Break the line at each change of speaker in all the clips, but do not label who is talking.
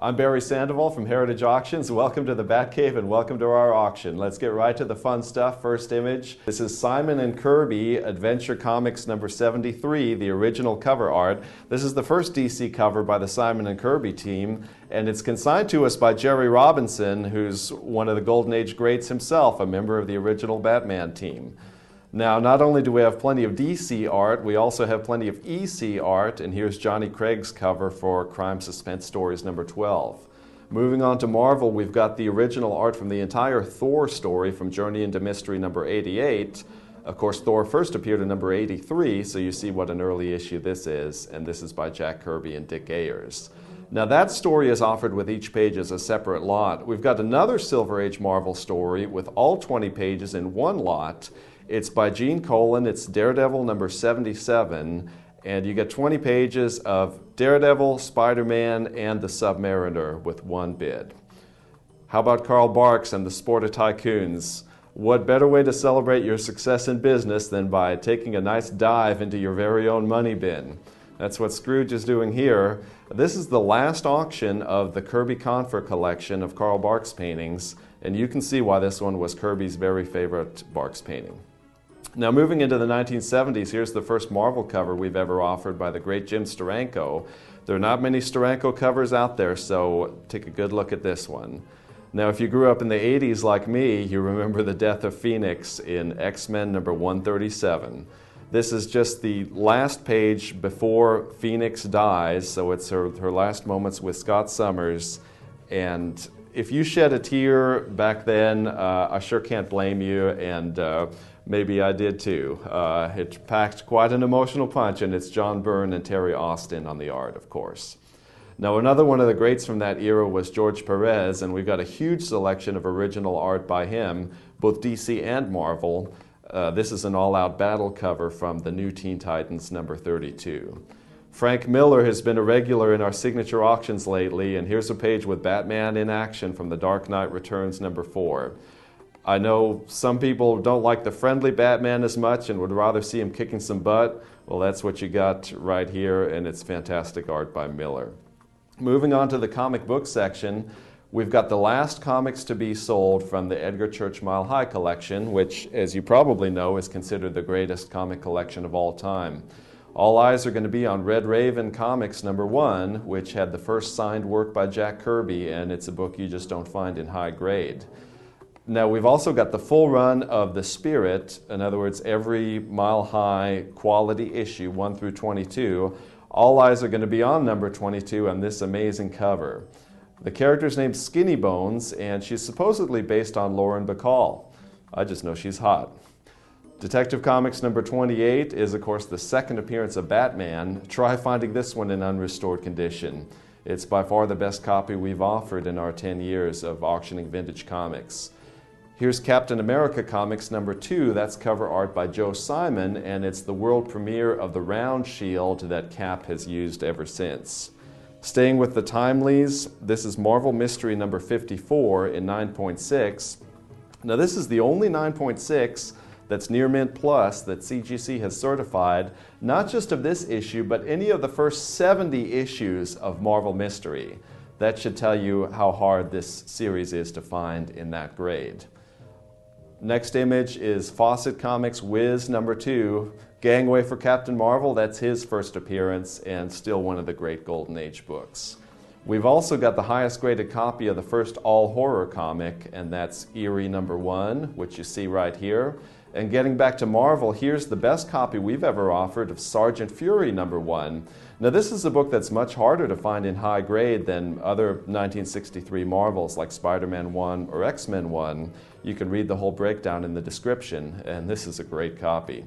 I'm Barry Sandoval from Heritage Auctions. Welcome to the Batcave and welcome to our auction. Let's get right to the fun stuff. First image. This is Simon and Kirby Adventure Comics number 73, the original cover art. This is the first DC cover by the Simon and Kirby team, and it's consigned to us by Jerry Robinson, who's one of the Golden Age greats himself, a member of the original Batman team. Now, not only do we have plenty of DC art, we also have plenty of EC art, and here's Johnny Craig's cover for Crime Suspense Stories number 12. Moving on to Marvel, we've got the original art from the entire Thor story from Journey into Mystery number 88. Of course, Thor first appeared in number 83, so you see what an early issue this is, and this is by Jack Kirby and Dick Ayers. Now that story is offered with each page as a separate lot. We've got another Silver Age Marvel story with all 20 pages in one lot. It's by Gene Colan, it's Daredevil number 77, and you get 20 pages of Daredevil, Spider-Man, and the Submariner with one bid. How about Carl Barks and the Sport of Tycoons? What better way to celebrate your success in business than by taking a nice dive into your very own money bin? That's what Scrooge is doing here. This is the last auction of the Kirby Confer collection of Carl Barks paintings, and you can see why this one was Kirby's very favorite Barks painting. Now moving into the 1970s, here's the first Marvel cover we've ever offered by the great Jim Steranko. There are not many Steranko covers out there, so take a good look at this one. Now if you grew up in the 80s like me, you remember the death of Phoenix in X-Men number 137. This is just the last page before Phoenix dies, so it's her last moments with Scott Summers. And if you shed a tear back then, I sure can't blame you, and maybe I did too. It packed quite an emotional punch, and it's John Byrne and Terry Austin on the art, of course. Now another one of the greats from that era was George Perez, and we've got a huge selection of original art by him, both DC and Marvel. This is an all-out battle cover from the New Teen Titans number 32. Frank Miller has been a regular in our signature auctions lately, and here's a page with Batman in action from The Dark Knight Returns number 4. I know some people don't like the friendly Batman as much and would rather see him kicking some butt. Well, that's what you got right here, and it's fantastic art by Miller. Moving on to the comic book section, we've got the last comics to be sold from the Edgar Church Mile High collection, which, as you probably know, is considered the greatest comic collection of all time. All eyes are going to be on Red Raven Comics number 1, which had the first signed work by Jack Kirby, and it's a book you just don't find in high grade. Now we've also got the full run of The Spirit, in other words, every Mile High quality issue, 1 through 22. All eyes are going to be on number 22 on this amazing cover. The character's named Skinny Bones, and she's supposedly based on Lauren Bacall. I just know she's hot. Detective Comics number 28 is, of course, the second appearance of Batman. Try finding this one in unrestored condition. It's by far the best copy we've offered in our 10 years of auctioning vintage comics. Here's Captain America Comics number 2. That's cover art by Joe Simon, and it's the world premiere of the round shield that Cap has used ever since. Staying with the Timelies, this is Marvel Mystery number 54 in 9.6. Now this is the only 9.6 that's Near Mint Plus that CGC has certified, not just of this issue, but any of the first 70 issues of Marvel Mystery. That should tell you how hard this series is to find in that grade. Next image is Fawcett Comics Wiz number 2. Gangway for Captain Marvel, that's his first appearance, and still one of the great Golden Age books. We've also got the highest graded copy of the first all-horror comic, and that's EERIE number 1, which you see right here. And getting back to Marvel, here's the best copy we've ever offered of Sergeant Fury number 1. Now this is a book that's much harder to find in high grade than other 1963 Marvels like Spider-Man 1 or X-Men 1. You can read the whole breakdown in the description, and this is a great copy.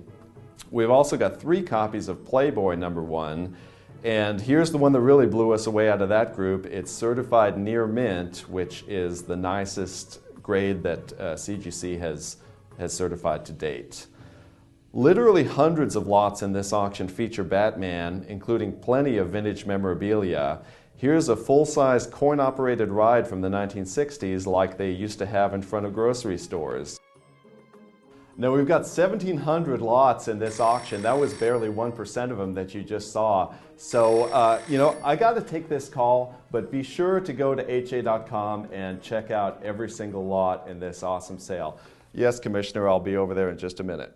We've also got 3 copies of Playboy number 1, and here's the one that really blew us away out of that group. It's certified near mint, which is the nicest grade that CGC has certified to date. Literally hundreds of lots in this auction feature Batman, including plenty of vintage memorabilia. Here's a full-size coin-operated ride from the 1960s like they used to have in front of grocery stores. Now we've got 1,700 lots in this auction. That was barely 1% of them that you just saw. So, you know, I got to take this call, but be sure to go to ha.com and check out every single lot in this awesome sale. Yes, Commissioner, I'll be over there in just a minute.